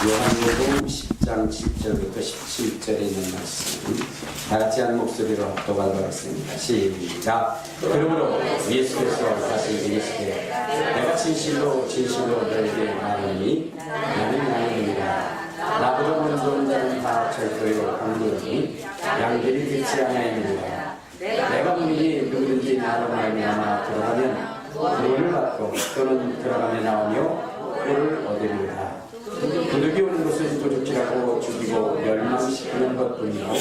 요한복음 10장 10절부터 17절에 있는 말씀 다 같이 한 목소리로 합독하도록 하겠습니다. 시작. 그러므로 예수께서 다시 이르시되 내가 진실로 진실로 너희에게 말하노니 나는 양입니다. 나보다 먼저 온 자는 다 절도로 강도니 양들이 듣지 아니하느니라. 내가 문이 누구든지 나로 말미암아 들어가면 구원을 받고 또는 들어가며 나오며 구원을 얻으리라. 도둑이 오는 것은 도둑질하고 죽이고 멸망시키는 것뿐이요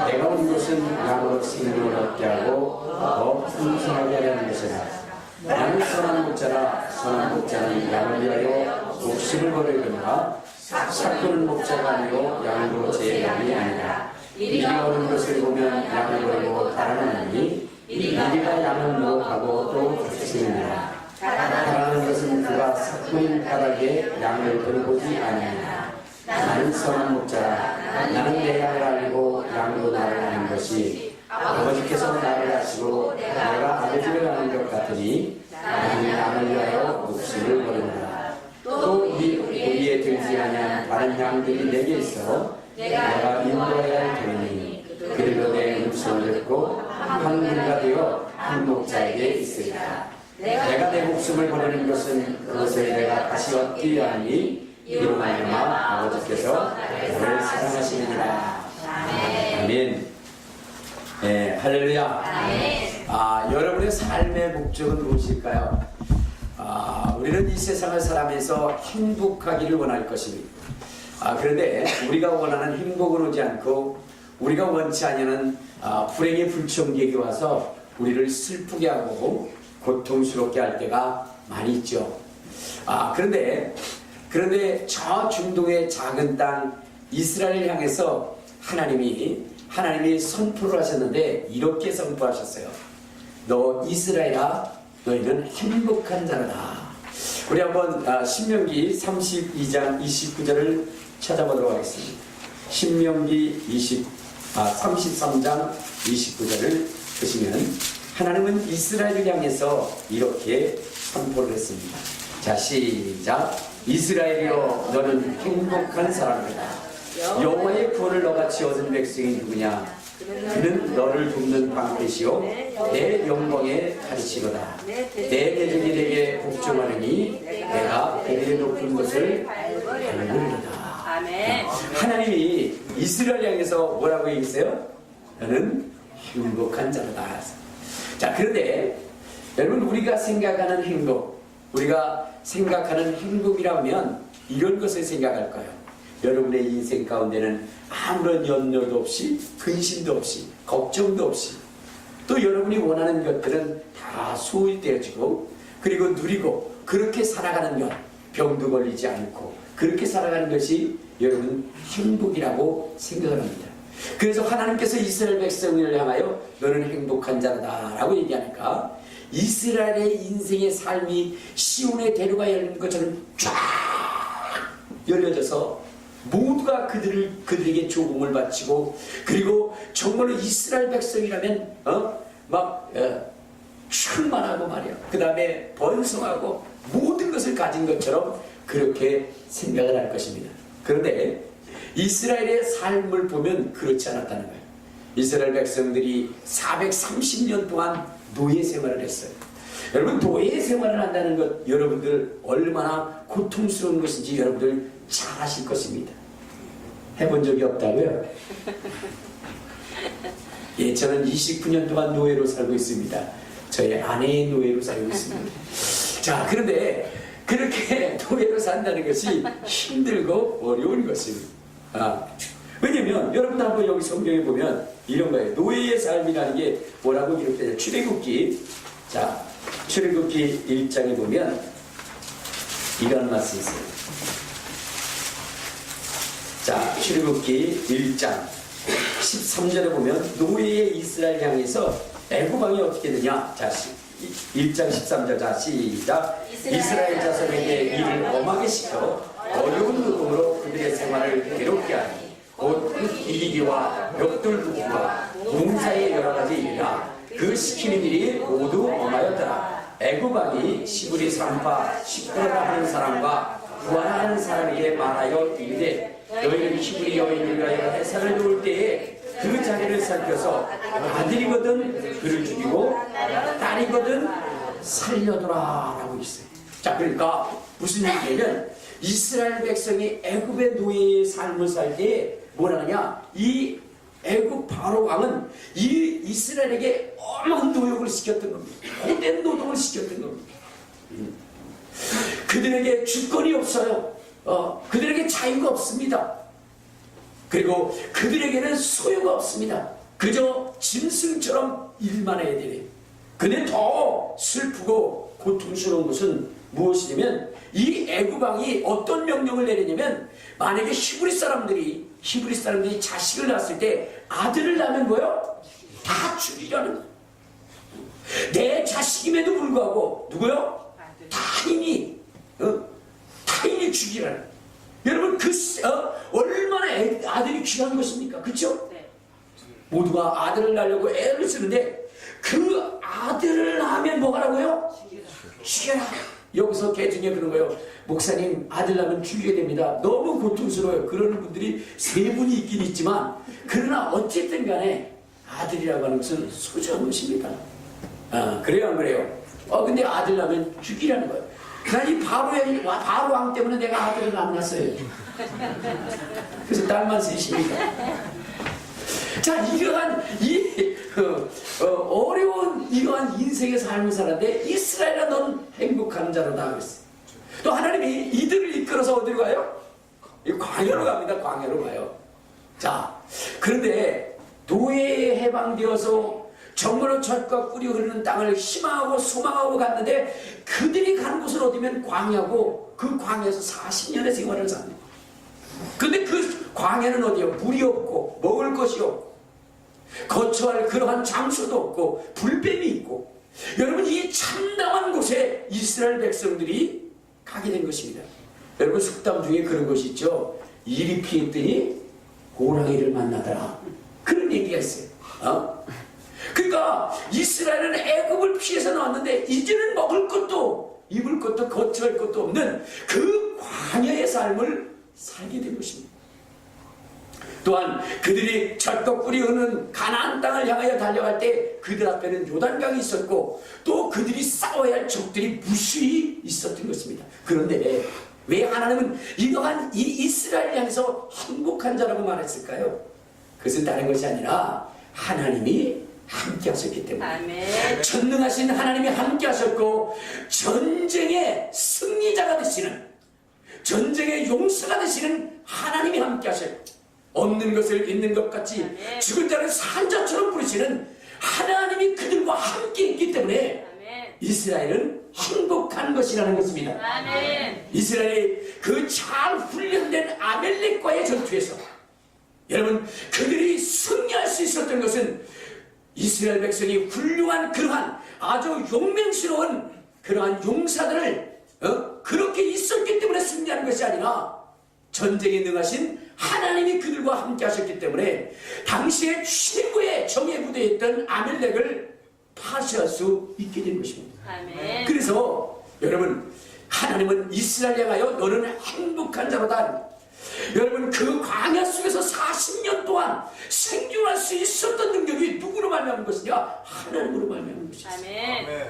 내가 온 것은 양으로 생명을 얻게 하고 더 풍성하게 하려는 것이라. 나는 선한 목자라. 선한 목자는 양을 위하여 목숨을 버리거니와 삭도는 목자가 아니요 양으로 제 양이 아니라. 이리가 오는 것을 보면 양을 버리고 달아나느니 이리가 양을 모독하고 또 쫓으느니라. 달아나는 것은 그가 삭도인 까닭에 양을 들어보지 아니하니라. 나는 선한 목자라. 나는 내 양을 알고 양도 나를 아는 것이 아버지께서 나를 아시고 내가 아버지를 아는 것 같으니 나는 양을 위하여 목숨을 버리노라. 또 우리에 들지 아니한 다른 양들이 내게 있어 내가 인도해야 할 터이니 그들도 내 목숨을 듣고 한 무리가 되어 한 목자에게 있으리라. 내가 내 목숨을 버리는 것은 그것을 내가 다시 얻기 위하니 이로 말미암아 아버지께서 너를 사랑하시느니라. 아멘. 네, 할렐루야. 여러분의 삶의 목적은 무엇일까요? 우리는 이 세상을 살아가면서 행복하기를 원할 것입니다. 그런데 우리가 원하는 행복은 오지 않고 우리가 원치 않는 불행의 불청객이 와서 우리를 슬프게 하고 고통스럽게 할 때가 많이 있죠. 그런데 저 중동의 작은 땅 이스라엘을 향해서 하나님이 선포를 하셨는데 이렇게 선포하셨어요. 너 이스라엘아, 너희는 행복한 자라다. 우리 한번 신명기 32장 29절을 찾아보도록 하겠습니다. 신명기 33장 29절을 보시면 하나님은 이스라엘을 향해서 이렇게 선포를 했습니다. 자, 시작. 이스라엘이여, 너는 행복한 사람이다. 여호와의 구원을 너같이 얻은 백성이 누구냐? 그는 너를 돕는 방패시요 내 영광의 가르치로다. 내 대적이 내게 복종하느니 내가 그들의 높은 것을 밟으리로다. 하나님이 이스라엘 향해서 뭐라고 얘기했어요? 너는 행복한 자로다. 자, 그런데 여러분, 우리가 생각하는 행복이라면 이런 것을 생각할 거예요. 여러분의 인생 가운데는 아무런 염려도 없이, 근심도 없이, 걱정도 없이, 또 여러분이 원하는 것들은 다 소홀되어지고 그리고 누리고 그렇게 살아가는 것, 병도 걸리지 않고 그렇게 살아가는 것이 여러분 행복이라고 생각을 합니다. 그래서 하나님께서 이스라엘 백성을 향하여 너는 행복한 자다 라고 얘기하니까 이스라엘의 인생의 삶이 시온의 대로가 열린 것처럼 쫙 열려져서 모두가 그들에게 조공을 바치고, 그리고 정말로 이스라엘 백성이라면 충만하고 말이야, 그 다음에 번성하고 모든 것을 가진 것처럼 그렇게 생각을 할 것입니다. 그런데 이스라엘의 삶을 보면 그렇지 않았다는 거예요. 이스라엘 백성들이 430년 동안 노예 생활을 했어요. 여러분, 노예 생활을 한다는 것 여러분들 얼마나 고통스러운 것인지 여러분들 잘 아실 것입니다. 해본 적이 없다고요? 예, 저는 29년 동안 노예로 살고 있습니다. 저희 아내의 노예로 살고 있습니다. 자, 그런데 그렇게 노예로 산다는 것이 힘들고 어려운 것입니다. 왜냐면 여러분들 한번 여기 성경에 보면 이런 거예요. 노예의 삶이라는 게 뭐라고 기록되냐. 출애굽기 1장에 보면 이런 말씀이 있어요. 자, 출애굽기 1장 13절에 보면 노예의 이스라엘 향해서 애굽왕이 어떻게 되냐. 자, 1장 13절. 자, 시작. 이스라엘 자손에게 이를 엄하게 시켜 어려운 노동으로 그들의 생활을 괴롭게 하니 곧 이기기와 벽돌부기와 농사의 여러 가지 일이라 그 시키는 일이 모두 엄하였더라. 애굽왕이 시부리 산파 시끄러라 하는 사람과 구하는 사람에게 말하여 이르되 너희는 히브리 여인을 위하여 해산을 놓을 때에 그 자리를 살펴서 아들이거든 그를 죽이고 딸이거든 살려두라 라고 있어요. 자, 그러니까 무슨 얘기냐면 이스라엘 백성이 애굽의 노예의 삶을 살 때 뭐라느냐, 이 애굽 바로 왕은 이 이스라엘에게 엄한 노역을 시켰던 겁니다. 고된 노동을 시켰던 겁니다. 그들에게 주권이 없어요. 그들에게 자유가 없습니다. 그리고 그들에게는 소유가 없습니다. 그저 짐승처럼 일만 해야 되네. 근데 더 슬프고 고통스러운 것은 무엇이냐면 이 애굽 왕이 어떤 명령을 내리냐면 만약에 히브리 사람들이 자식을 낳았을 때 아들을 낳으면 뭐요? 다 죽이라는 거예요. 내 자식임에도 불구하고 누구요? 타인이 죽이라는 거예요. 여러분, 얼마나 아들이 귀한 것입니까? 그렇죠? 네. 모두가 아들을 낳으려고 애를 쓰는데 그 아들을 낳으면 뭐가라고요? 죽여라. 여기서 개중에 그런 거예요. 목사님, 아들 낳으면 죽이게 됩니다. 너무 고통스러워요. 그러는 분들이 세 분이 있긴 있지만, 그러나 어쨌든 간에 아들이라고 하는 것은 소중한 것입니다. 그래요, 안 그래요? 근데 아들 낳으면 죽이라는 거예요. 난 이 바로 왕 때문에 내가 아들을 안 낳았어요. 그래서 딸만 셋입니다. 자, 이러한 어려운 이러한 인생의 삶을 살았는데 이스라엘아 넌 행복한 자로다 그랬어요. 또 하나님이 이들을 이끌어서 어디로 가요? 광야로 갑니다. 광야로 가요. 자, 그런데 노예에 해방되어서 정말로 젖과 꿀이 흐르는 땅을 희망하고 소망하고 갔는데 그들이 간 곳은 어디면 광야고 그 광야에서 40년의 생활을 삽니다. 근데 그 광야는 어디요? 물이 없고 먹을 것이 없고 거처할 그러한 장소도 없고 불뱀이 있고 여러분 이 참담한 곳에 이스라엘 백성들이 가게 된 것입니다. 여러분 속담 중에 그런 것이 있죠. 이리 피했더니 호랑이를 만나더라. 그런 얘기가 있어요. 그러니까 이스라엘은 애굽을 피해서 나왔는데 이제는 먹을 것도 입을 것도 거처할 것도 없는 그 광야의 삶을 살게 된 것입니다. 또한 그들이 젖과 꿀이 흐르는 가나안 땅을 향하여 달려갈 때 그들 앞에는 요단강이 있었고 또 그들이 싸워야 할 적들이 무수히 있었던 것입니다. 그런데 왜 하나님은 이러한 이 이스라엘을 향해서 행복한 자라고 말했을까요? 그것은 다른 것이 아니라 하나님이 함께 하셨기 때문에. 아멘. 전능하신 하나님이 함께 하셨고 전쟁의 승리자가 되시는 전쟁의 용서가 되시는 하나님이 함께 하셨고 없는 것을 있는 것 같이 아멘. 죽은 자를 산 자처럼 부르시는 하나님이 그들과 함께 있기 때문에 아멘. 이스라엘은 행복한 것이라는 것입니다. 아멘. 이스라엘이 그 잘 훈련된 아멜렉과의 전투에서 여러분 그들이 승리할 수 있었던 것은 이스라엘 백성이 훌륭한 그러한 아주 용맹스러운 그러한 용사들을 그렇게 있었기 때문에 승리하는 것이 아니라 전쟁에 능하신 하나님이 그들과 함께 하셨기 때문에 당시에 최고의 정예 부대에 있던 아멜렉을 파괴할 수 있게 된 것입니다. 아멘. 그래서 여러분 하나님은 이스라엘에 향하여 너는 행복한 자로다. 여러분 그 광야 속에서 40년 동안 생존할 수 있었던 능력이 누구로 말미암은 것이냐? 하나님으로 말미암은 것이었어요. 아멘.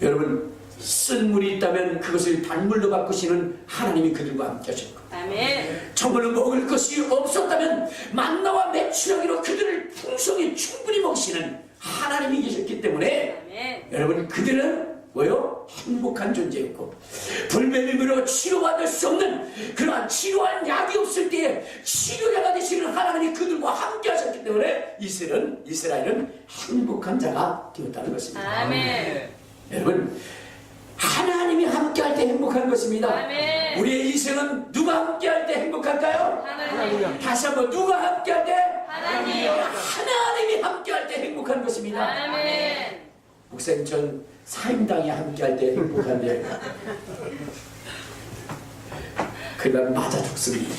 여러분 쓴 물이 있다면 그것을 단물로 바꾸시는 하나님이 그들과 함께 하셨고 아멘. 정말로 먹을 것이 없었다면 만나와 메추라기로 그들을 풍성히 충분히 먹이시는 하나님이 계셨기 때문에 아멘. 여러분 그들은 뭐요? 행복한 존재였고 불뱀이 물어 치료받을 수 없는 그러한 치료한 약이 없을 때에 치료자가 되시는 하나님이 그들과 함께 하셨기 때문에 이스라엘은 행복한 자가 되었다는 것입니다. 아멘. 여러분 하나님이 함께할 때 행복한 것입니다. 아멘. 우리의 인생은 누가 함께할 때 행복할까요? 하나님. 다시 한번 누가 함께할 때? 하나님. 하나님이 함께할 때 행복한 것입니다. 아멘. 목사님 전 사임당이 함께할 때 행복한데 그건 맞아 죽습니다.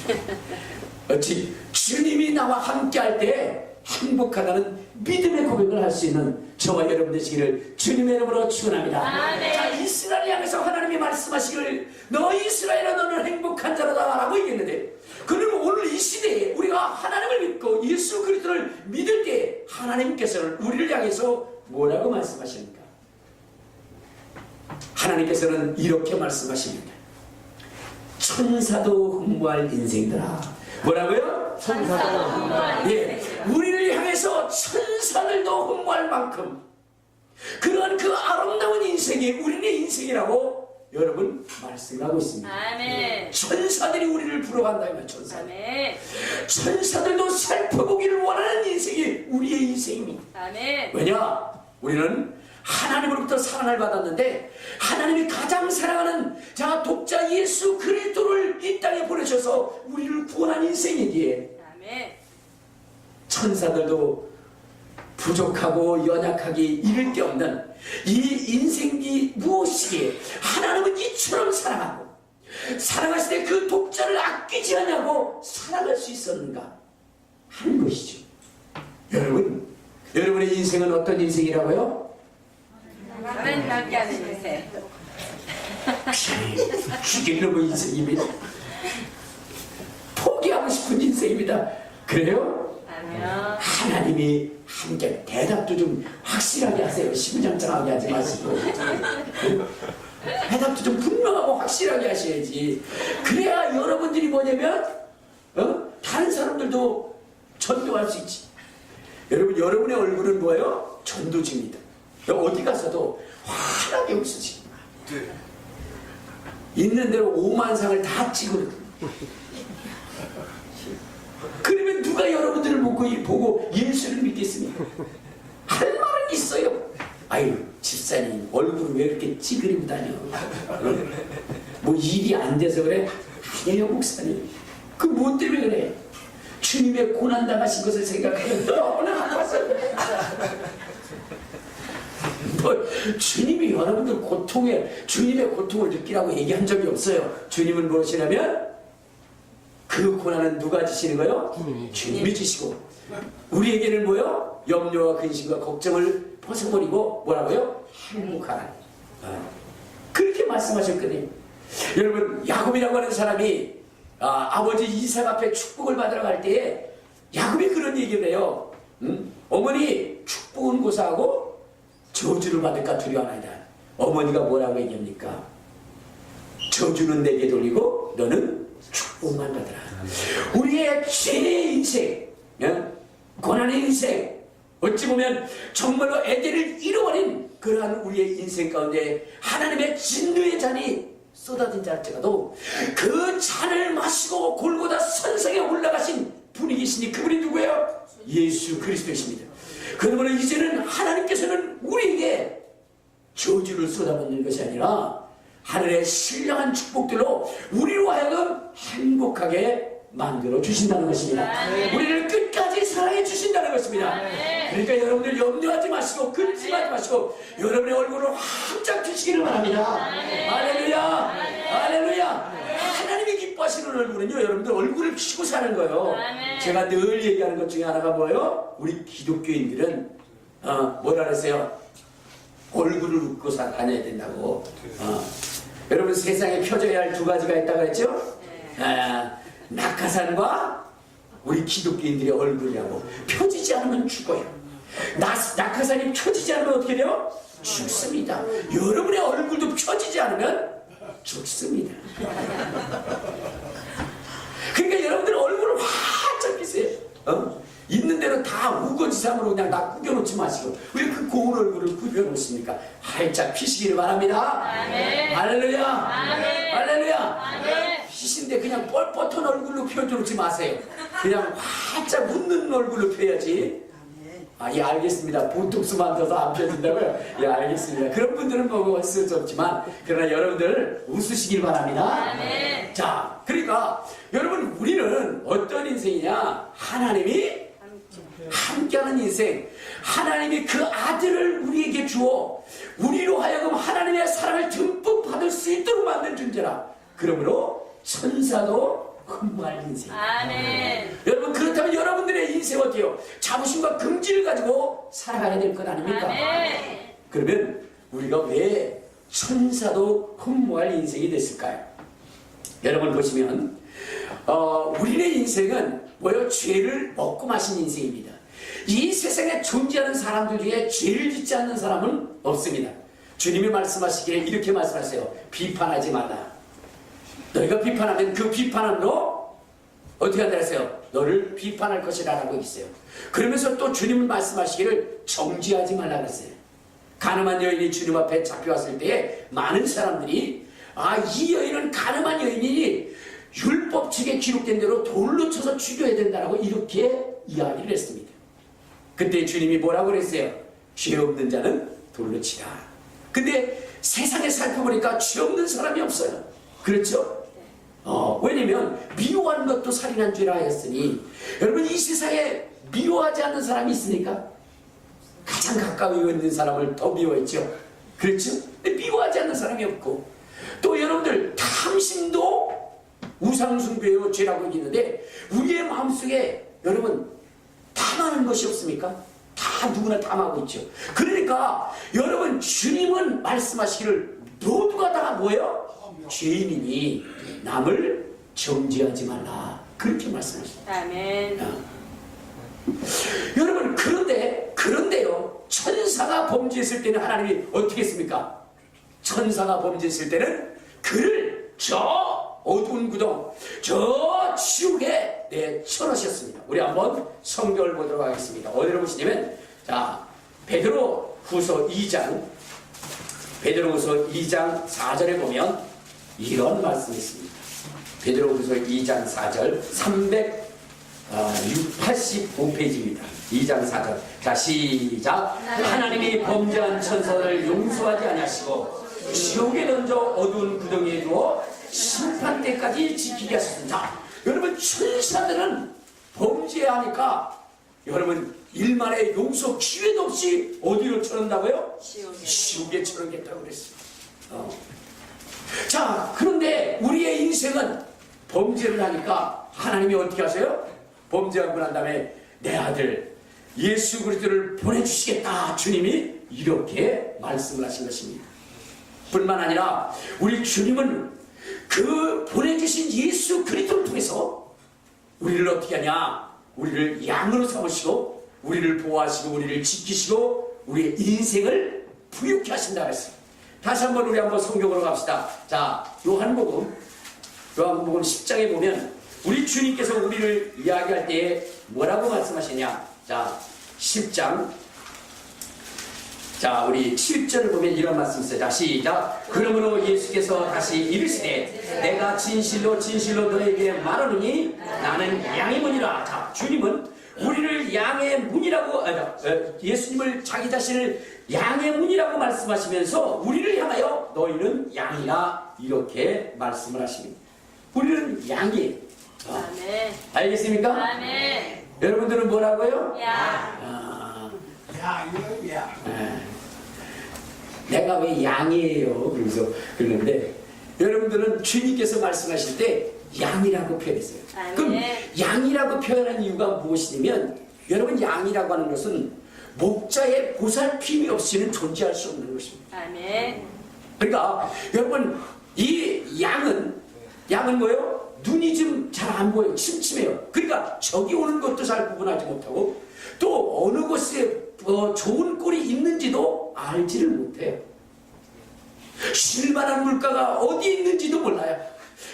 어찌 주님이 나와 함께할 때 행복하다는 믿음의 고백을 할 수 있는 저와 여러분 되시기를 주님의 이름으로 축원합니다. 자, 이스라엘 향해서 하나님이 말씀하시기를 너 이스라엘아 너는 행복한 자로다 라고 얘기했는데 그러면 오늘 이 시대에 우리가 하나님을 믿고 예수 그리스도를 믿을 때 하나님께서는 우리를 향해서 뭐라고 말씀하십니까? 하나님께서는 이렇게 말씀하십니다. 천사도 흠모할 인생들아. 뭐라고요? 천사도 흠모할 인생. 우리를 향해서 천사들도 흠모할 만큼 그런 그 아름다운 인생이 우리의 인생이라고 여러분 말씀하고 있습니다. 아멘. 천사들이 우리를 부러간다 이말 천사들. 아멘. 천사들도 살펴보기를 원하는 인생이 우리의 인생입니다. 아멘. 왜냐? 우리는 하나님으로부터 사랑을 받았는데 하나님이 가장 사랑하는 자 독자 예수 그리스도를 이 땅에 보내셔서 우리를 구원한 인생이기에 아멘. 천사들도 부족하고 연약하기 이를 데 없는 이 인생이 무엇이기에 하나님은 이처럼 사랑하고 사랑하실 때 그 독자를 아끼지 않냐고 사랑할 수 있었는가 하는 것이죠. 여러분의 인생은 어떤 인생이라고요? 하나님 함께 하는 인생. 죽이려고 인생입니다. 포기하고 싶은 인생입니다. 그래요? 아니요. 하나님이 함께 대답도 좀 확실하게 하세요. 심장장하게 하지 마시고. 해답도 좀 분명하고 확실하게 하셔야지. 그래야 여러분들이 뭐냐면 다른 사람들도 전도할 수 있지. 여러분, 여러분의 얼굴은 뭐예요? 전도지입니다. 어디 가서도 환하게 웃으시. 있는 대로 5만 상을 다 찍거든. 그러면 누가 여러분들을 보고 예수를 믿겠습니까? 할 말은 있어요. 아유, 집사님 얼굴을 왜 이렇게 찌그리고 다녀? 뭐 일이 안 돼서 그래? 아니에요, 목사님. 그 뭐 때문에 그래? 주님의 고난 당하신 것을 생각하면 너무나 아팠어요. 뭐, 주님이 여러분들 주님의 고통을 느끼라고 얘기한 적이 없어요. 주님은 무엇이냐면 그 고난은 누가 지시는 거예요? 주님이 지시고, 우리에게는 뭐요? 염려와 근심과 걱정을 벗어버리고 뭐라고요? 행복하라. 그렇게 말씀하셨거든요. 여러분, 야곱이라고 하는 사람이 아버지 이삭 앞에 축복을 받으러 갈 때에 야곱이 그런 얘기를 해요. 어머니, 축복은 고사하고 저주를 받을까 두려워하나이다. 어머니가 뭐라고 얘기합니까? 저주는 내게 돌리고 너는 축복만 받으라. 우리의 죄의 인생, 고난의 인생, 어찌 보면 정말로 에덴을 잃어버린 그러한 우리의 인생 가운데 하나님의 진노의 잔이 쏟아진 자일지라도 그 잔을 마시고 골고다 선상에 올라가신 분이 계시니 그분이 누구예요? 예수 그리스도이십니다. 그러므로 이제는 하나님께서는 우리에게 저주를 쏟아붓는 것이 아니라 하늘의 신령한 축복들로 우리로 하여금 행복하게 만들어 주신다는 것입니다. 우리를 끝까지 사랑해 주신다는 것입니다. 그러니까 여러분들 염려하지 마시고 근심하지 마시고 여러분의 얼굴을 활짝 주시기를 바랍니다. 할렐루야, 할렐루야. 하나님이 기뻐하시는 얼굴은요, 여러분들 얼굴을 피고 사는 거예요. 제가 늘 얘기하는 것 중에 하나가 뭐예요? 우리 기독교인들은 뭐라 그랬어요? 얼굴을 웃고 다녀야 된다고. 여러분, 세상에 펴져야 할 두 가지가 있다고 했죠? 낙하산과 우리 기독교인들의 얼굴이라고. 펴지지 않으면 죽어요. 낙하산이 펴지지 않으면 어떻게 돼요? 죽습니다. 여러분의 얼굴도 펴지지 않으면 죽습니다. 그러니까 여러분들 얼굴을 활짝 피세요. 있는 대로 다 우거지상으로 그냥 나 구겨놓지 마시고 왜 그 고운 얼굴을 구겨놓습니까? 활짝 피시기를 바랍니다. 아멘. 할렐루야. 아멘. 할렐루야. 아멘. 피신데 그냥 뻣뻣한 얼굴로 펴놓지 마세요. 그냥 활짝 웃는 얼굴로 펴야지. 예, 알겠습니다. 보톡스 만들어서 안 펴진다고요? 예, 알겠습니다. 그런 분들은 뭐 어쩔 수 없지만 그러나 여러분들 웃으시길 바랍니다. 아멘. 자, 그러니까 여러분, 우리는 어떤 인생이냐? 하나님이 함께하는 인생, 하나님이 그 아들을 우리에게 주어 우리로 하여금 하나님의 사랑을 듬뿍 받을 수 있도록 만든 존재라. 그러므로 천사도 흠모할 인생. 아멘. 여러분, 그렇다면 여러분들의 인생 어때요? 자부심과 긍지를 가지고 살아가야 될 것 아닙니까? 아멘. 그러면 우리가 왜 천사도 흠모할 인생이 됐을까요? 여러분 보시면 우리의 인생은 뭐요? 죄를 먹고 마신 인생입니다. 이 세상에 존재하는 사람들 중에 죄를 짓지 않는 사람은 없습니다. 주님이 말씀하시기에 이렇게 말씀하세요. 비판하지 말라. 너희가 비판하면 그 비판함으로 어떻게 한다 했어요? 너를 비판할 것이라 라고 있어요. 그러면서 또 주님은 말씀하시기를 정죄하지 말라 그랬어요. 가늠한 여인이 주님 앞에 잡혀왔을 때에 많은 사람들이 이 여인은 가늠한 여인이니 율법책에 기록된 대로 돌로 쳐서 죽여야 된다라고 이렇게 이야기를 했습니다. 그때 주님이 뭐라고 그랬어요? 죄 없는 자는 돌로 치라. 근데 세상에 살펴보니까 죄 없는 사람이 없어요. 그렇죠? 왜냐면 미워하는 것도 살인한 죄라 하였으니, 여러분, 이 세상에 미워하지 않는 사람이 있습니까? 가장 가까이 있는 사람을 더 미워했죠. 그렇죠? 근데 미워하지 않는 사람이 없고, 또 여러분들 탐심도 우상숭배의 죄라고 있는데 우리의 마음속에 여러분 탐하는 것이 없습니까? 다 누구나 탐하고 있죠. 그러니까 여러분, 주님은 말씀하시기를 모두가 다 뭐예요? 죄인이니 남을 정죄하지 말라. 그렇게 말씀하십니다. 아멘. 여러분, 그런데요, 천사가 범죄했을 때는 하나님이 어떻게 했습니까? 천사가 범죄했을 때는 그를 저 어두운 구덩, 저 지옥에 내쳐놓으셨습니다. 우리 한번 성경을 보도록 하겠습니다. 어디로 보시냐면, 자, 베드로후서 2장 4절에 보면 이런 말씀이 있습니다. 베드로후서 2장 4절 385페이지입니다. 2장 4절. 자, 시작. 하나님이 범죄한 천사를 용서하지 아니하시고 지옥에 던져 어두운 구덩이에 두어 심판 때까지 지키게 하셨습니다. 여러분, 천사들은 범죄하니까 여러분 일만의 용서 기회도 없이 어디로 쳐놓는다고요? 지옥에 쳐놓겠다고 그랬어요. 자, 그런데 우리의 인생은 범죄를 하니까 하나님이 어떻게 하세요? 범죄하고 난 다음에 내 아들 예수 그리스도를 보내주시겠다, 주님이 이렇게 말씀을 하신 것입니다. 뿐만 아니라 우리 주님은 그 보내주신 예수 그리스도를 통해서 우리를 어떻게 하냐? 우리를 양으로 삼으시고 우리를 보호하시고 우리를 지키시고 우리의 인생을 부유케 하신다고 했어요. 다시 한번 우리 한번 성경으로 갑시다. 자, 요한복음 10장에 보면 우리 주님께서 우리를 이야기할 때에 뭐라고 말씀하시냐? 자, 10장, 자, 우리 7절을 보면 이런 말씀이 있어요. 자, 시작. 그러므로 예수께서 다시 이르시되 내가 진실로 진실로 너에게 말하노니 나는 양의 문이라. 자, 주님은 우리를 양의 문이라고, 예수님을 자기 자신을 양의 문이라고 말씀하시면서 우리를 향하여 너희는 양이라 이렇게 말씀을 하십니다. 우리는 양이에요. 아멘. 알겠습니까? 아멘. 여러분들은 뭐라고요? 양. 내가 왜 양이에요? 그러면서 그러는데 여러분들은 주님께서 말씀하실 때 양이라고 표현했어요. 아멘. 그럼 양이라고 표현한 이유가 무엇이냐면, 여러분, 양이라고 하는 것은 목자의 보살핌이 없이는 존재할 수 없는 것입니다. 아멘. 그러니까 여러분, 이 양은 뭐예요? 눈이 좀 잘 안 보여요. 침침해요. 그러니까 저기 오는 것도 잘 구분하지 못하고 또 어느 곳에 좋은 꼴이 있는지도 알지를 못해요. 쉴만한 물가가 어디 있는지도 몰라요.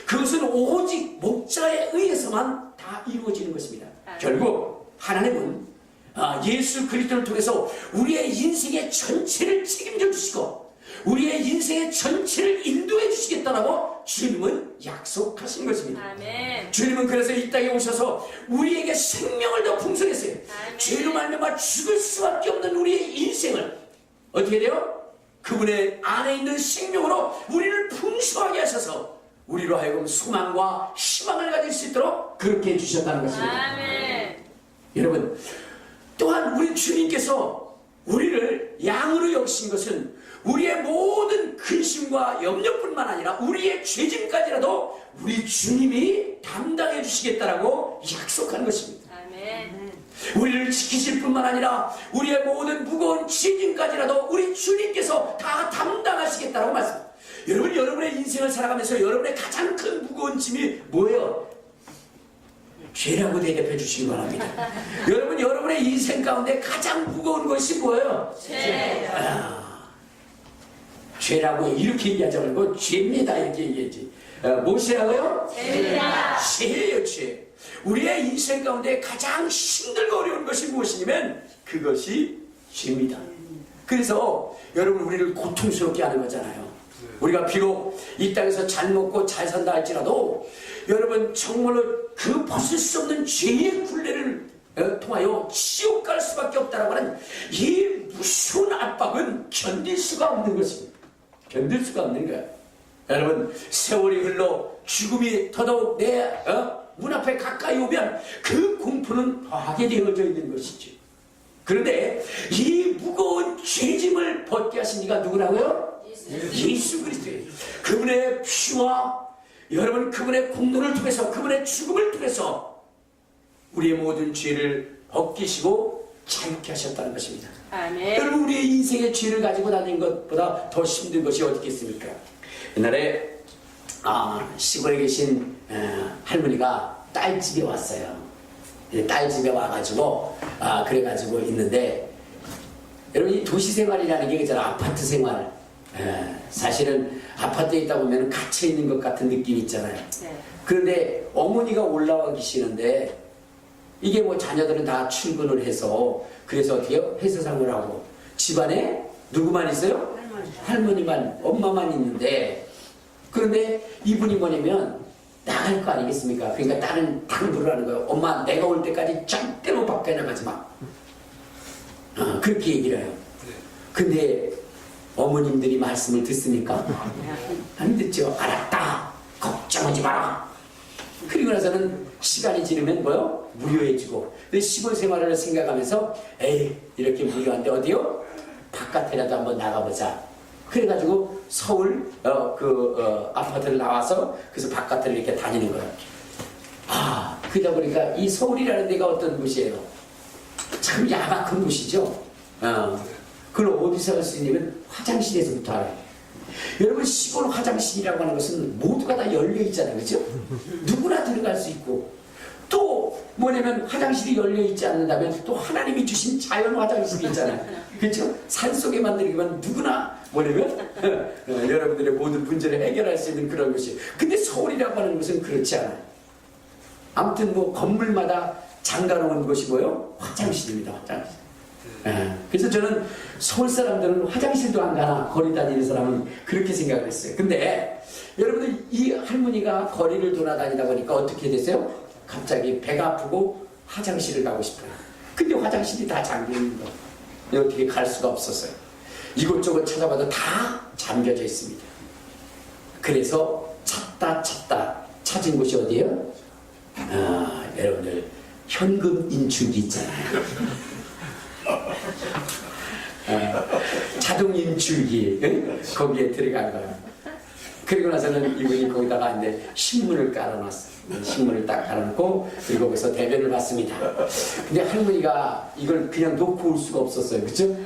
그것은 오직 목자에 의해서만 다 이루어지는 것입니다. 결국 하나님은 예수 그리스도를 통해서 우리의 인생의 전체를 책임져 주시고 우리의 인생의 전체를 인도해 주시겠다라고 주님은 약속하신 것입니다. 아멘. 주님은 그래서 이 땅에 오셔서 우리에게 생명을 더 풍성했어요. 죄로 말미암아 죽을 수밖에 없는 우리의 인생을 어떻게 돼요? 그분의 안에 있는 생명으로 우리를 풍성하게 하셔서 우리로 하여금 소망과 희망을 가질 수 있도록 그렇게 해주셨다는 것입니다. 아멘. 여러분, 또한 우리 주님께서 우리를 양으로 여기신 것은 우리의 모든 근심과 염려뿐만 아니라 우리의 죄짐까지라도 우리 주님이 담당해 주시겠다라고 약속한 것입니다. 아멘. 우리를 지키실 뿐만 아니라 우리의 모든 무거운 죄짐까지라도 우리 주님께서 다 담당하시겠다라고 말씀합니다. 여러분, 여러분의 인생을 살아가면서 여러분의 가장 큰 무거운 짐이 뭐예요? 죄라고 대답해 주시기 바랍니다. 여러분, 여러분의 인생 가운데 가장 무거운 것이 뭐예요? 죄. 죄라고 이렇게 얘기하지 말고 죄입니다 이렇게 얘기했지. 무엇이라고요? 죄입니다. 죄예요, 죄. 우리의 인생 가운데 가장 힘들고 어려운 것이 무엇이냐면 그것이 죄입니다. 그래서 여러분, 우리를 고통스럽게 하는 거잖아요. 우리가 비록 이 땅에서 잘 먹고 잘 산다 할지라도 여러분, 정말로 그 벗을 수 없는 죄의 굴레를 통하여 지옥 갈 수밖에 없다라고 하는 이 무서운 압박은 견딜 수가 없는 것입니다. 견딜 수가 없는 거예요. 여러분, 세월이 흘러 죽음이 더더욱 내 문 앞에 가까이 오면 그 공포는 더하게 되어져 있는 것이죠. 그런데 이 무거운 죄짐을 벗게 하신 이가 누구라고요? 예수 그리스도예요. 그분의 피와 여러분, 그분의 공로를 통해서, 그분의 죽음을 통해서 우리의 모든 죄를 벗기시고 자유케 하셨다는 것입니다. 아멘. 여러분, 우리의 인생의 죄를 가지고 다니는 것보다 더 힘든 것이 어디 있겠습니까? 옛날에 시골에 계신 할머니가 딸집에 왔어요. 딸집에 와가지고 그래가지고 있는데, 여러분, 이 도시 생활이라는 게 있잖아. 아파트 생활, 사실은 아파트에 있다 보면 갇혀 있는 것 같은 느낌이 있잖아요. 네. 그런데 어머니가 올라와 계시는데 이게 뭐 자녀들은 다 출근을 해서 그래서 어떻게 해요? 회사 생활하고 집안에 누구만 있어요? 할머니만, 엄마만 있는데 그런데 이분이 뭐냐면 나갈 거 아니겠습니까? 그러니까 딸은 당부를 하는 거예요. 엄마 내가 올 때까지 절대로 밖에 나가지 마. 그렇게 얘기를 해요. 근데 어머님들이 말씀을 듣습니까? 안 듣죠. 알았다. 걱정하지 마라. 그리고 나서는 시간이 지나면 뭐요? 무료해지고. 근데 시골 생활을 생각하면서 에이 이렇게 무료한데 어디요? 바깥에라도 한번 나가보자. 그래가지고 서울 아파트를 나와서 그래서 바깥을 이렇게 다니는 거예요. 그러다 보니까 이 서울이라는 데가 어떤 곳이에요? 참 야박한 곳이죠. 그걸 어디서 할 수 있냐면 화장실에서부터 알아요. 여러분 시골 화장실이라고 하는 것은 모두가 다 열려 있잖아요. 그죠? 누구나 들어갈 수 있고 또 뭐냐면 화장실이 열려 있지 않는다면 또 하나님이 주신 자연 화장실이 있잖아요. 그렇죠? 산속에 만들기만 누구나 뭐냐면 여러분들의 모든 문제를 해결할 수 있는 그런 것이. 근데 서울이라고 하는 것은 그렇지 않아요. 아무튼 뭐 건물마다 잠가놓은 것이 뭐예요? 화장실입니다. 화장실. 그래서 저는 서울 사람들은 화장실도 안 가나 거리 다니는 사람은 그렇게 생각을 했어요. 근데 여러분들 이 할머니가 거리를 돌아다니다 보니까 어떻게 됐어요? 갑자기 배가 아프고 화장실을 가고 싶어요. 근데 화장실이 다 잠겨있는 거. 어떻게 갈 수가 없었어요. 이곳저곳 찾아봐도 다 잠겨져 있습니다. 그래서 찾다 찾은 곳이 어디예요? 여러분들 현금 인출기 있잖아요. 자동 인출기 거기에 들어간 거예요. 그리고 나서는 이분이 거기다가 이제 신문을 깔아놨어요. 신문을 딱 깔아놓고 그리고 거기서 대변을 받습니다. 근데 할머니가 이걸 그냥 놓고 올 수가 없었어요. 그렇죠?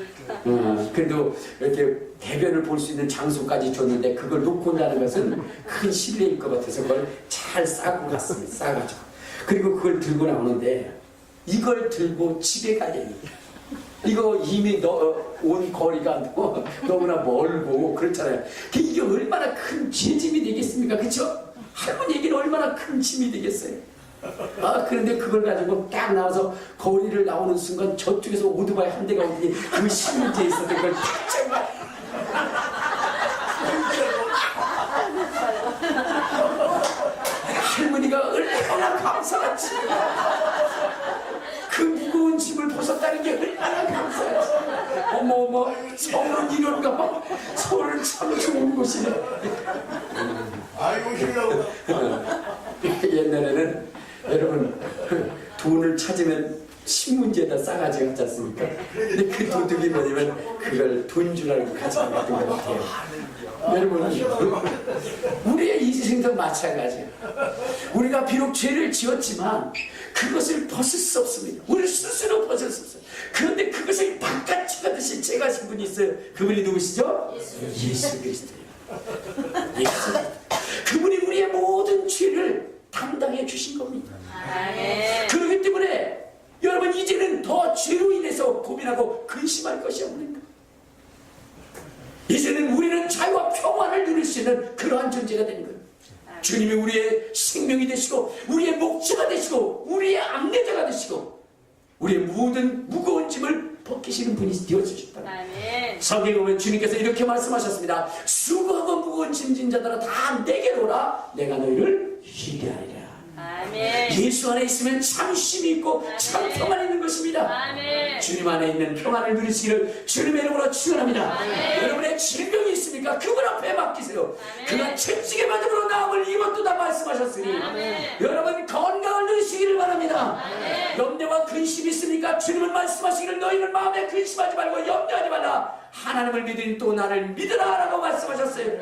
그래도 이렇게 대변을 볼 수 있는 장소까지 줬는데 그걸 놓고 온다는 것은 큰 실례일 것 같아서 그걸 잘 싸고 갔습니다. 싸가지고 그리고 그걸 들고 나오는데 이걸 들고 집에 가려니 이거 이미 온 거리가 너무나 멀고 그렇잖아요. 이게 얼마나 큰 죄짐이 되겠습니까? 그렇죠? 할머니에게는 얼마나 큰 짐이 되겠어요. 그런데 그걸 가지고 딱 나와서 거리를 나오는 순간 저쪽에서 오토바이 한 대가 오더니 그 신문지에 있었던 걸 딱 잡아. 할머니가 얼마나 감사하지. 그 무거운 짐을 벗었다는 게 얼마나 감사하지. 어머 서울은 이런가 봐. 서울은 참 좋은 곳이네. 아이고 신나고. 옛날에는 여러분 돈을 찾으면 신문지에다 싸가지 갔지 않습니까? 근데 그 도둑이 뭐냐면 그걸 돈 줄 알고 가져갔던 것 같아요. 여러분 우리의 인생도 마찬가지예요. 우리가 비록 죄를 지었지만 그것을 벗을 수 없습니다. 우리 스스로 벗을 수 없어요. 그런데 그것을 바깥에 드신 죄가 신 분이 있어요. 그분이 누구시죠? 예수 그리스도예요. 그분이 우리의 모든 죄를 담당해 주신 겁니다. 그렇기 때문에 여러분 이제는 더 죄로 인해서 고민하고 근심할 것이 없는 거예요. 이제는 우리는 자유와 평안을 누릴 수 있는 그러한 존재가 되는 거예요. 주님이 우리의 생명이 되시고 우리의 목자가 되시고 우리의 안내자가 되시고 우리의 모든 무거운 짐을 벗기시는 분이 되어주셨다. 성경에 보면 주님께서 이렇게 말씀하셨습니다. 수고하고 무거운 짐진 자들아 다 내게로 오라. 내가 너희를 쉬게 하리라. 예수 안에 있으면 참 쉼이 있고 참 평안이 있는 것입니다. 주님 안에 있는 평안을 누리시기를 주님의 이름으로 축원합니다. 여러분의 질병이 있습니까? 그분 앞에 맡기세요. 그가 채찍에 맞음으로 나음을 입었도다 말씀하셨으니 여러분 건강을 누리시기를 바랍니다. 염려와 근심이 있습니까? 주님은 말씀하시기를 너희는 마음에 근심하지 말고 염려하지 말라. 하나님을 믿으니 또 나를 믿으라 라고 말씀하셨어요.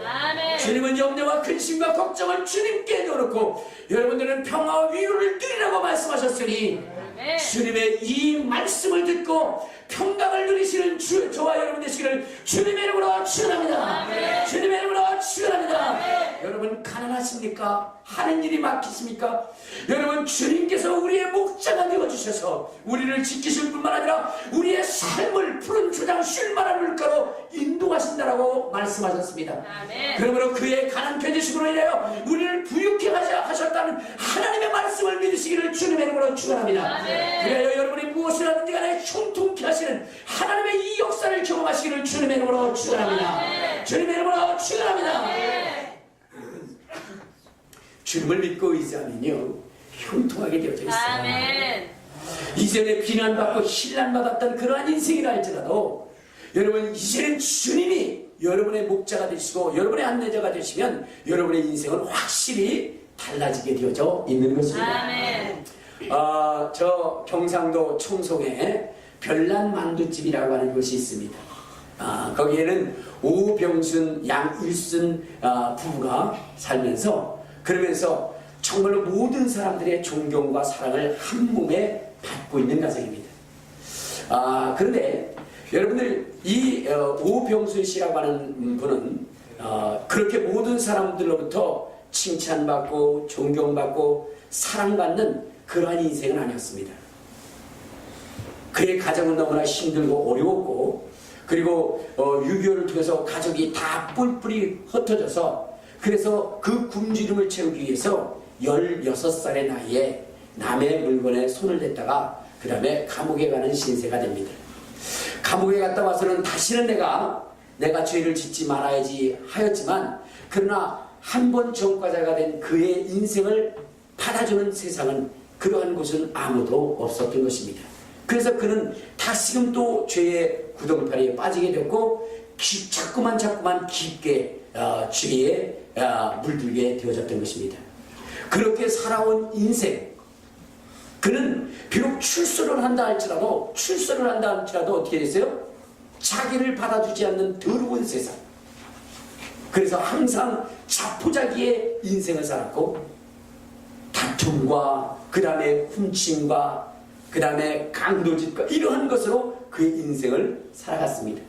주님은 염려와 근심과 걱정을 주님께 놓고 여러분들은 평화와 위로를 누리라고 말씀하셨으니 주님의 이 말씀을 듣고 평강을 누리시는 저와 여러분 되시기를 주님의 이름으로 축원합니다. 주님의 이름으로 축원합니다. 여러분 가난하십니까? 하는 일이 막히십니까? 여러분 주님께서 우리의 목자가 되어주셔서 우리를 지키실 뿐만 아니라 우리의 삶을 푸른 주장 쉴만한 물가로 인도하신다라고 말씀하셨습니다. 그러므로 그의 가난 편지심으로 인하여 우리를 부유케 하셨다는 하나님의 말씀을 믿으시기를 주님의 이름으로 축원합니다. 그래야 여러분이 무엇이라든지 간에 형통케 하시는 하나님의 이 역사를 경험하시기를 주님의 이름으로 축원합니다. 주님의 이름으로 축원합니다. 주님을 믿고 의지하면요 형통하게 되어져 있어요. 이전에 비난받고 신란받았던 그러한 인생이라 할지라도 여러분 이제는 주님이 여러분의 목자가 되시고 여러분의 안내자가 되시면 여러분의 인생은 확실히 달라지게 되어져 있는 것입니다. 저 경상도 청송에 별난만두집이라고 하는 곳이 있습니다. 거기에는 오병순, 양일순 부부가 살면서 그러면서 정말로 모든 사람들의 존경과 사랑을 한 몸에 받고 있는 가정입니다. 그런데 여러분들 이 오병순 씨라고 하는 분은 그렇게 모든 사람들로부터 칭찬받고 존경받고 사랑받는 그러한 인생은 아니었습니다. 그의 가정은 너무나 힘들고 어려웠고 그리고 6.25를 통해서 가족이 다 뿔뿔이 흩어져서 그래서 그 굶주림을 채우기 위해서 16살의 나이에 남의 물건에 손을 댔다가 그 다음에 감옥에 가는 신세가 됩니다. 감옥에 갔다 와서는 다시는 내가 죄를 짓지 말아야지 하였지만 그러나 한 번 전과자가 된 그의 인생을 받아주는 세상은 그러한 곳은 아무도 없었던 것입니다. 그래서 그는 다시금 또 죄의 구덩파리에 빠지게 됐고 자꾸만 깊게 죄에 물들게 되어졌던 것입니다. 그렇게 살아온 인생 그는 비록 출소를 한다 할지라도 어떻게 됐어요? 자기를 받아주지 않는 더러운 세상 그래서 항상 자포자기의 인생을 살았고 다툼과 그 다음에 훔침과 그 다음에 강도짓과 이러한 것으로 그의 인생을 살아갔습니다.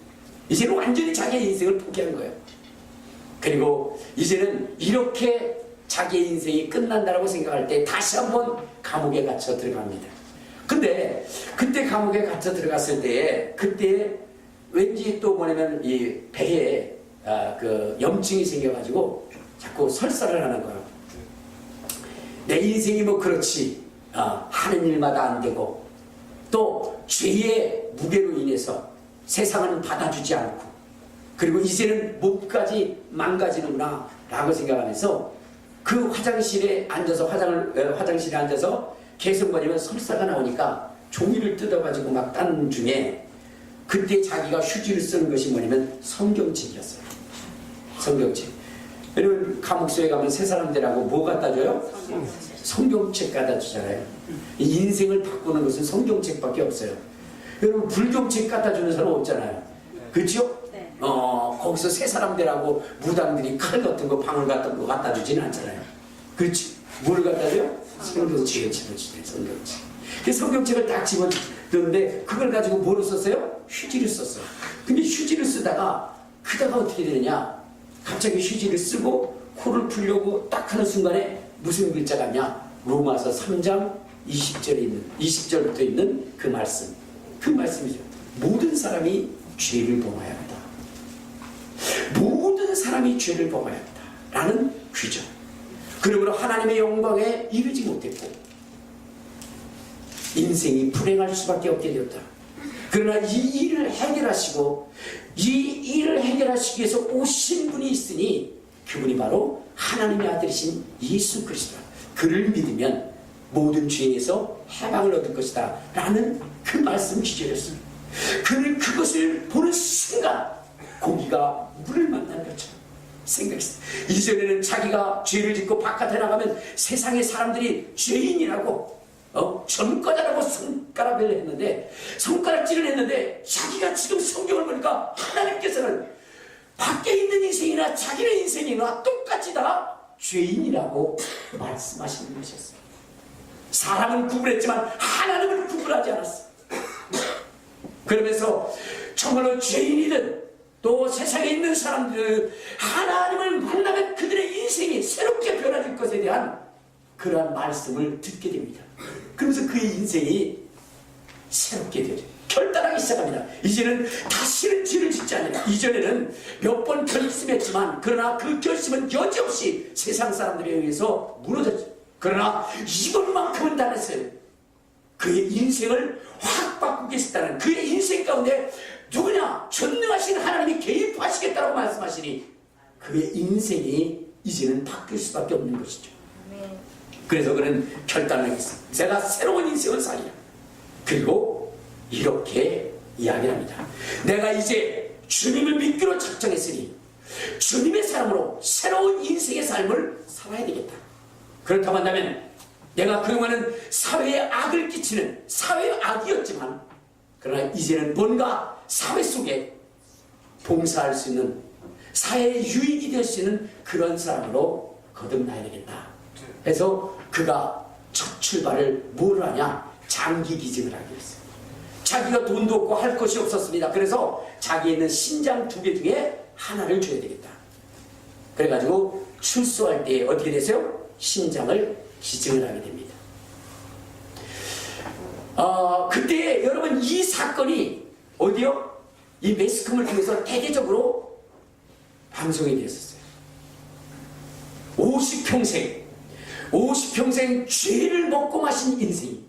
이제는 완전히 자기의 인생을 포기한 거예요. 그리고 이제는 이렇게 자기의 인생이 끝난다라고 생각할 때 다시 한번 감옥에 갇혀 들어갑니다. 근데 그때 감옥에 갇혀 들어갔을 때에 그때 왠지 또 뭐냐면 이 배에 그 염증이 생겨가지고 자꾸 설사를 하는 거예요. 내 인생이 뭐 그렇지 하는 일마다 안 되고 또 죄의 무게로 인해서 세상은 받아주지 않고 그리고 이제는 몸까지 망가지는구나 라고 생각하면서 그 화장실에 앉아서 화장실에 앉아서 계속 뭐냐면 설사가 나오니까 종이를 뜯어가지고 막 딴 중에 그때 자기가 휴지를 쓰는 것이 뭐냐면 성경책이었어요. 성경책. 여러분 감옥소에 가면 새 사람들하고 뭐 갖다 줘요? 성경책 갖다 주잖아요. 인생을 바꾸는 것은 성경책밖에 없어요. 여러분 불경책 갖다 주는 사람 없잖아요. 그렇죠? 거기서 새 사람들하고 무당들이 칼 같은 거 방울 같은 거 갖다 주지는 않잖아요. 그렇지? 뭘 갖다 줘요? 성경책을 집어주세요. 성경책. 그 성경책을 딱 집어줬는데 그걸 가지고 뭐로 썼어요? 휴지를 썼어요. 근데 휴지를 쓰다가 그다가 어떻게 되느냐? 갑자기 휴지를 쓰고 코를 풀려고 딱 하는 순간에 무슨 글자가 있냐? 로마서 3장 20절부터 있는 그 말씀. 그 말씀이죠. 모든 사람이 죄를 범하여 한다. 모든 사람이 죄를 범하여 한다. 라는 규정. 그러므로 하나님의 영광에 이르지 못했고 인생이 불행할 수밖에 없게 되었다. 그러나 이 일을 해결하시고 이 일을 해결하시기 위해서 오신 분이 있으니 그분이 바로 하나님의 아들이신 예수 그리스도다. 그를 믿으면 모든 죄에서 해방을 얻을 것이다 라는 그 말씀 기절이었습니다. 그는 그것을 보는 순간 고기가 물을 만나는 것처럼 생각했어요. 이전에는 자기가 죄를 짓고 바깥에 나가면 세상의 사람들이 죄인이라고 전과자라고 손가락질을 했는데 자기가 지금 성경을 보니까 하나님께서는 밖에 있는 인생이나 자기의 인생이나 똑같이 다 죄인이라고 말씀하시는 것이었어요. 사람은 구분했지만 하나님은 구분하지 않았어요. 그러면서 정말로 죄인이든 또 세상에 있는 사람들 하나님을 만나면 그들의 인생이 새롭게 변화될 것에 대한 그러한 말씀을 듣게 됩니다. 그러면서 그의 인생이 새롭게 되죠. 결단하기 시작합니다. 이제는 다시는 죄를 짓지 않는다. 이전에는 몇 번 결심했지만 그러나 그 결심은 여지없이 세상 사람들에 의해서 무너졌죠. 그러나 이번만큼은 달랐어요. 그의 인생을 확 바꾸겠다는 그의 인생 가운데 누구냐? 전능하신 하나님이 개입하시겠다고 말씀하시니 그의 인생이 이제는 바뀔 수밖에 없는 것이죠. 그래서 그는 결단을 하겠습니다. 제가 새로운 인생을 살리라. 그리고 이렇게 이야기합니다. 내가 이제 주님을 믿기로 작정했으니 주님의 사람으로 새로운 인생의 삶을 살아야 되겠다. 그렇다고 한다면 내가 그동안은 사회에 악을 끼치는 사회의 악이었지만 그러나 이제는 뭔가 사회 속에 봉사할 수 있는 사회의 유익이 될 수 있는 그런 사람으로 거듭나야 되겠다. 해서 그가 첫 출발을 뭘 하냐? 장기 기증을 하기로 했어요. 자기가 돈도 없고 할 것이 없었습니다. 그래서 자기에 있는 신장 2개 중에 하나를 줘야 되겠다. 그래가지고 출소할 때 어떻게 됐어요? 신장을 기증을 하게 됩니다. 그때 여러분 이 사건이 어디요? 이 매스컴을 통해서 대대적으로 방송이 되었었어요. 50평생 죄를 먹고 마신 인생이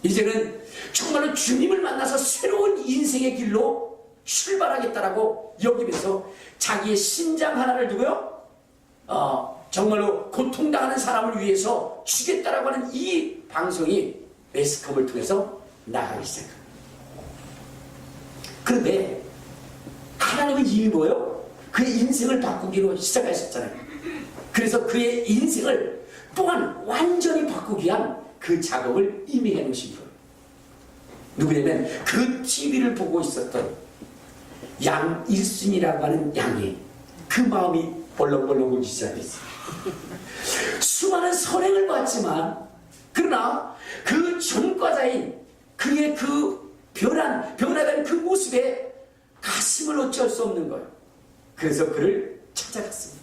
이제는 정말로 주님을 만나서 새로운 인생의 길로 출발하겠다라고 여기면서 자기의 신장 하나를 두고요, 정말로 고통당하는 사람을 위해서 주겠다라고 하는 이 방송이 매스컴을 통해서 나가기 시작합니다. 그런데 하나님은 이미 뭐요? 그의 인생을 바꾸기로 시작하셨잖아요. 그래서 그의 인생을 또한 완전히 바꾸기 위한 그 작업을 이미 해놓으신 거예요. 누구냐면 그 TV를 보고 있었던 양 1순이라고 하는 양이 그 마음이 벌렁벌렁 울기 시작했어요. 수많은 선행을 봤지만 그러나 그 전과자인 그의 그 변화된 그 모습에 가슴을 어찌할 수 없는 거예요. 그래서 그를 찾아갔습니다.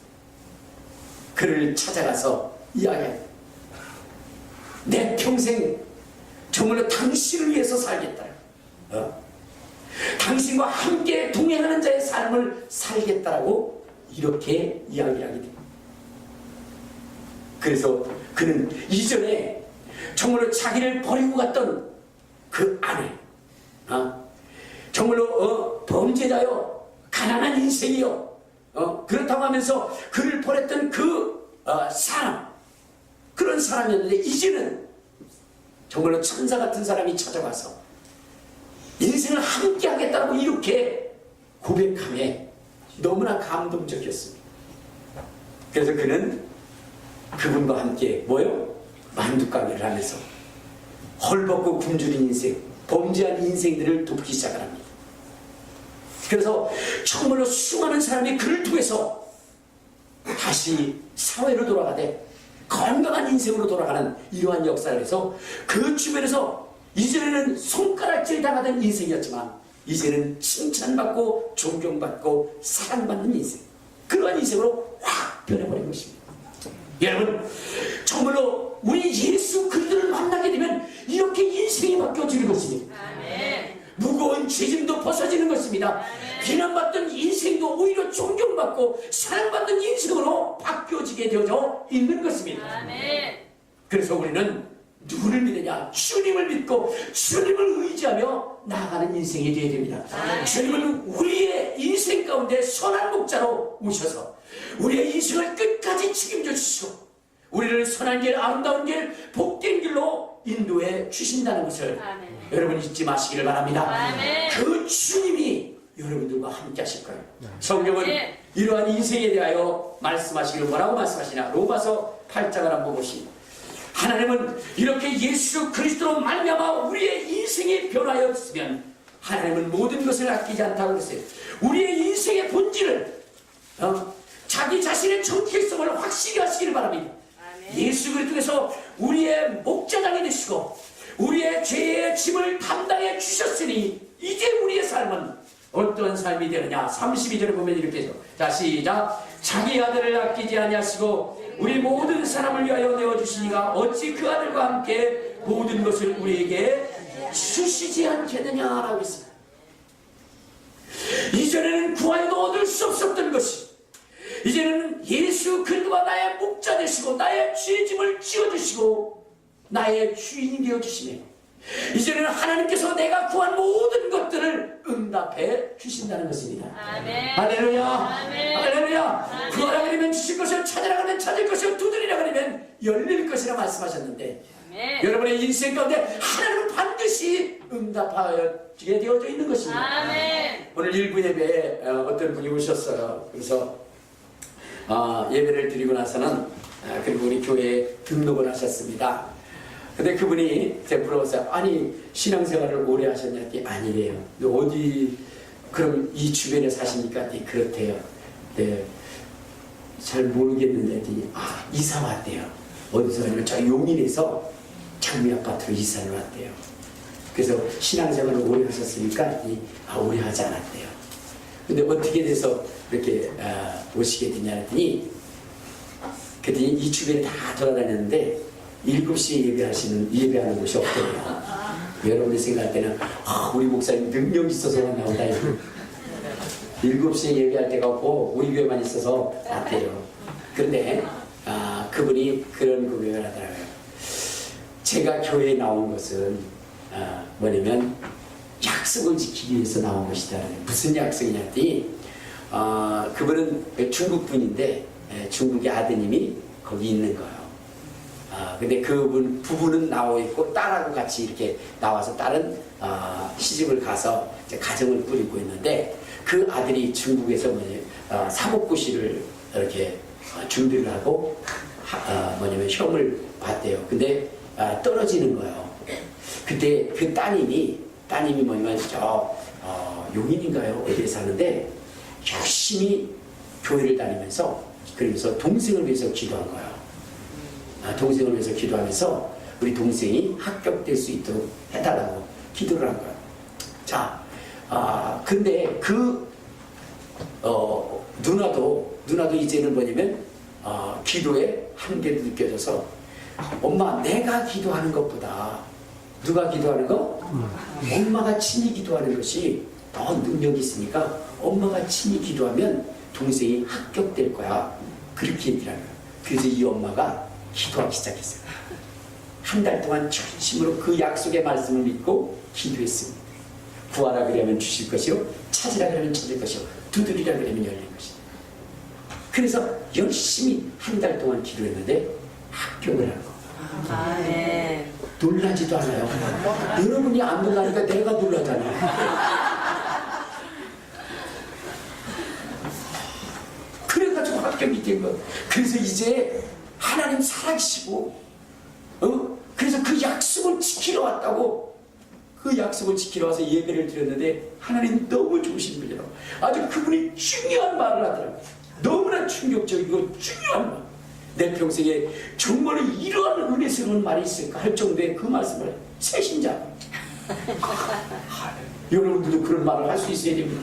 그를 찾아가서 이야기합니다. 내 평생 정말로 당신을 위해서 살겠다. 당신과 함께 동행하는 자의 삶을 살겠다라고 이렇게 이야기하게 됩니다. 그래서 그는 이전에 정말로 자기를 버리고 갔던 그 아내, 정말로 범죄자요, 가난한 인생이요, 그렇다고 하면서 그를 버렸던 그 사람, 그런 사람이었는데 이제는 정말로 천사 같은 사람이 찾아와서 인생을 함께 하겠다고 이렇게 고백함에 너무나 감동적이었습니다. 그래서 그는 그분과 함께 뭐요? 만두가게를 하면서 헐벗고 굶주린 인생, 범죄한 인생들을 돕기 시작합니다. 그래서 정말로 수많은 사람이 그를 통해서 다시 사회로 돌아가되 건강한 인생으로 돌아가는 이러한 역사를 해서 그 주변에서 이전에는 손가락질 당하던 인생이었지만 이제는 칭찬받고 존경받고 사랑받는 인생, 그러한 인생으로 확 변해버린 것입니다. 여러분, 정말로 우리 예수 그리스도를 만나게 되면 이렇게 인생이 바뀌어지는 것입니다. 아멘. 무거운 죄짐도 벗어지는 것입니다. 비난받던 인생도 오히려 존경받고 사랑받는 인생으로 바뀌어지게 되어져 있는 것입니다. 아멘. 그래서 우리는 누구를 믿느냐? 주님을 믿고 주님을 의지하며 나아가는 인생이 되어야 됩니다. 주님은 우리의 인생 가운데 선한 목자로 오셔서 우리의 인생을 끝까지 책임져 주시고 우리를 선한 길, 아름다운 길, 복된 길로 인도해 주신다는 것을 아멘. 여러분 잊지 마시기를 바랍니다. 아멘. 그 주님이 여러분들과 함께 하실 거예요. 성경은 아멘. 이러한 인생에 대하여 말씀하시기를 뭐라고 말씀하시나? 로마서 8장을 한번 보시면 하나님은 이렇게 예수 그리스도로 말미암아 우리의 인생이 변화였으면 하나님은 모든 것을 아끼지 않다고 그랬어요. 우리의 인생의 본질을 자기 자신의 정체성을 확실히 하시기를 바랍니다. 아멘. 예수 그리스도께서 우리의 목자장이 되시고 우리의 죄의 짐을 담당해 주셨으니 이제 우리의 삶은 어떤 삶이 되느냐. 32절에 보면 이렇게 해서 자 시작. 자기 아들을 아끼지 아니하시고 우리 모든 사람을 위하여 내어주시니가 어찌 그 아들과 함께 모든 것을 우리에게 주시지 않겠느냐라고 했습니다. 이전에는 구하여도 얻을 수 없었던 것이 이제는 예수 그리스도가 나의 목자 되시고 나의 죄짐을 지어주시고 나의 주인이 되어주시네. 이제는 하나님께서 내가 구한 모든 것들을 응답해 주신다는 것입니다. 아멘. 할렐루야. 아멘. 할렐루야. 구하라 그러면 주실 것이요 찾으라 그러면 찾을 것이요 두드리라 그러면 열릴 것이라 말씀하셨는데 아멘. 여러분의 인생 가운데 하나님은 반드시 응답하게 되어져 있는 것입니다. 아멘. 오늘 일부 예배에 어떤 분이 오셨어요. 그래서 예배를 드리고 나서는 그리고 우리 교회에 등록을 하셨습니다. 근데 그분이 제 물어보세요. 아니 신앙생활을 오래 하셨냐? 아니래요. 어디 그럼 이 주변에 사십니까? 그렇대요. 네, 잘 모르겠는데 이사 왔대요. 어디서 아니면 저 용인에서 장미 아파트로 이사를 왔대요. 그래서 신앙생활을 오래 하셨으니까 오래 하지 않았대요. 근데 어떻게 돼서 이렇게 오시게 되냐 했더니 그랬더니 이 주변에 다 돌아다녔는데 7시에 예배하는 곳이 없더래요. 여러분이 생각할 때는 우리 목사님 능력 있어서만 나온다. 7시에 예배할 데가 없고 우리 교회만 있어서 낫대요. 그런데 그분이 그런 고백을 하더라고요. 제가 교회에 나온 것은 뭐냐면 약속을 지키기 위해서 나온 것이다. 무슨 약속이냐 했더니 그분은 중국 분인데 중국의 아드님이 거기 있는 거예요. 근데 그분 부부는 나와 있고 딸하고 같이 이렇게 나와서 딸은 시집을 가서 이제 가정을 꾸리고 있는데 그 아들이 중국에서 사법고시를 이렇게 준비를 하고 뭐냐면 시험을 봤대요. 근데 떨어지는 거예요. 그때 그 따님이 뭐냐면 용인인가요? 어디에 사는데 열심히 교회를 다니면서 그러면서 동생을 위해서 기도한 거예요. 동생을 위해서 기도하면서 우리 동생이 합격될 수 있도록 해달라고 기도를 한 거예요. 자, 근데 누나도 이제는 뭐냐면 기도에 한계도 느껴져서 엄마 내가 기도하는 것보다 누가 기도하는 거? 엄마가 친히 기도하는 것이 더 능력이 있으니까 엄마가 친히 기도하면 동생이 합격될 거야. 그렇게 얘기를 하는 거예요. 그래서 이 엄마가 기도하기 시작했어요. 한 달 동안 전심으로 그 약속의 말씀을 믿고 기도했습니다. 구하라 그러면 주실 것이요 찾으라 그러면 찾을 것이요 두드리라 그러면 열릴 것이요. 그래서 열심히 한 달 동안 기도했는데 합격을 한 거. 아멘. 놀라지도 않아요. 여러분이 안 놀라니까 내가 놀라잖아요. 그래가지고 합격이 된 거. 그래서 이제 하나님 살아계시고 그래서 그 약속을 지키러 왔다고. 그 약속을 지키러 와서 예배를 드렸는데 하나님 너무 좋으신 분이라고 아주 그분이 중요한 말을 하더라고요. 너무나 충격적이고 중요한 말. 내 평생에 정말 이러한 은혜스러운 말이 있을까 할 정도의 그 말씀을 새신자. 여러분들도 그런 말을 할 수 있어야 됩니다.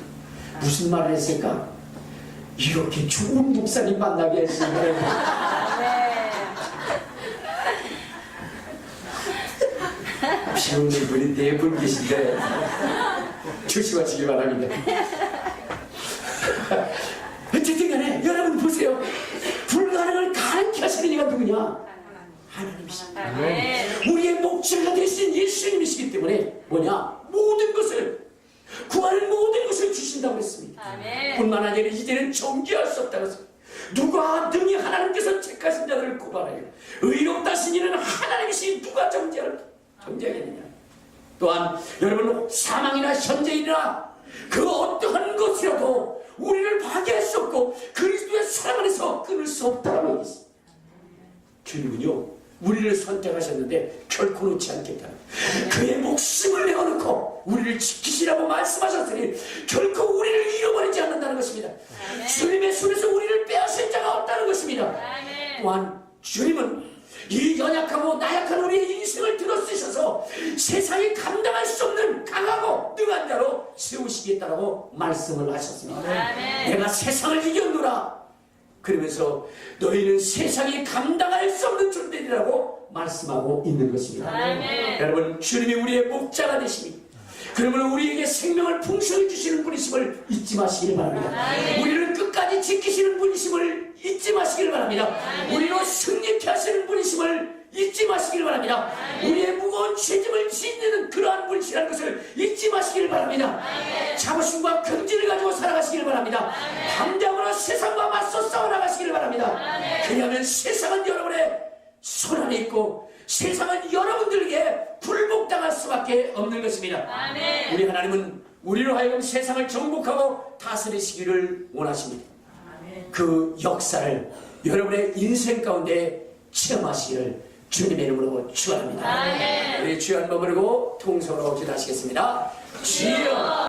무슨 말을 했을까? 이렇게 좋은 목사님 만나게 했습니다. 비 오는 분이 4분 계신데 조심하시기 바랍니다. 어쨌든 간에 여러분 보세요. 불가능을 가능케 하시는 이가 누구냐? 하나님이십니다. 우리의 목자가 되신 예수님이시기 때문에 모든 것을 구하는 모든 것을 주신다고 했습니다. 뿐만 아니라 이제는 정죄할 수 없다고 했습니다. 누가 능히 하나님께서 택하신 자들을 고발하여 의롭다 하신 이는 하나님이시니 누가 정죄하겠느냐. 또한 여러분 사망이나 현재이나 그 어떠한 것이라도 우리를 파괴할 수 없고 그리스도의 사랑 안에서 끊을 수 없다고 얘기했습니다. 주님은요 우리를 선택하셨는데 결코 놓지 않겠다. 그의 목숨을 내어놓고 우리를 지키시라고 말씀하셨으니 결코 우리를 잃어버리지 않는다는 것입니다. 주님의 손에서 우리를 빼앗을 자가 없다는 것입니다. 또한 주님은 이 연약하고 나약한 우리의 인생을 들어쓰셔서 세상이 감당할 수 없는 강하고 능한 자로 세우시겠다라고 말씀을 하셨습니다. 아멘. 내가 세상을 이겼노라. 그러면서 너희는 세상이 감당할 수 없는 존재들이라고 말씀하고 있는 것입니다. 아멘. 여러분, 주님이 우리의 목자가 되시니 그러면 우리에게 생명을 풍성히 주시는 분이심을 잊지 마시길 바랍니다. 우리를 끝까지 지키시는 분이심을 잊지 마시길 바랍니다. 우리로 승리케 하시는 분이심을 잊지 마시길 바랍니다. 우리의 무거운 죄짐을 짓는 그러한 분이시라는 것을 잊지 마시길 바랍니다. 자부심과 긍지를 가지고 살아가시길 바랍니다. 담대함으로 세상과 맞서 싸워나가시길 바랍니다. 그러면 세상은 여러분의 손 안에 있고 세상은 여러분들에게 굴복당할 수밖에 없는 것입니다. 아멘. 우리 하나님은 우리로 하여금 세상을 정복하고 다스리시기를 원하십니다. 그 역사를 여러분의 인생 가운데 체험하시기를 주님의 이름으로 축원합니다. 아멘. 우리 주여 한번 부르고 통성으로 기도하시겠습니다. 주여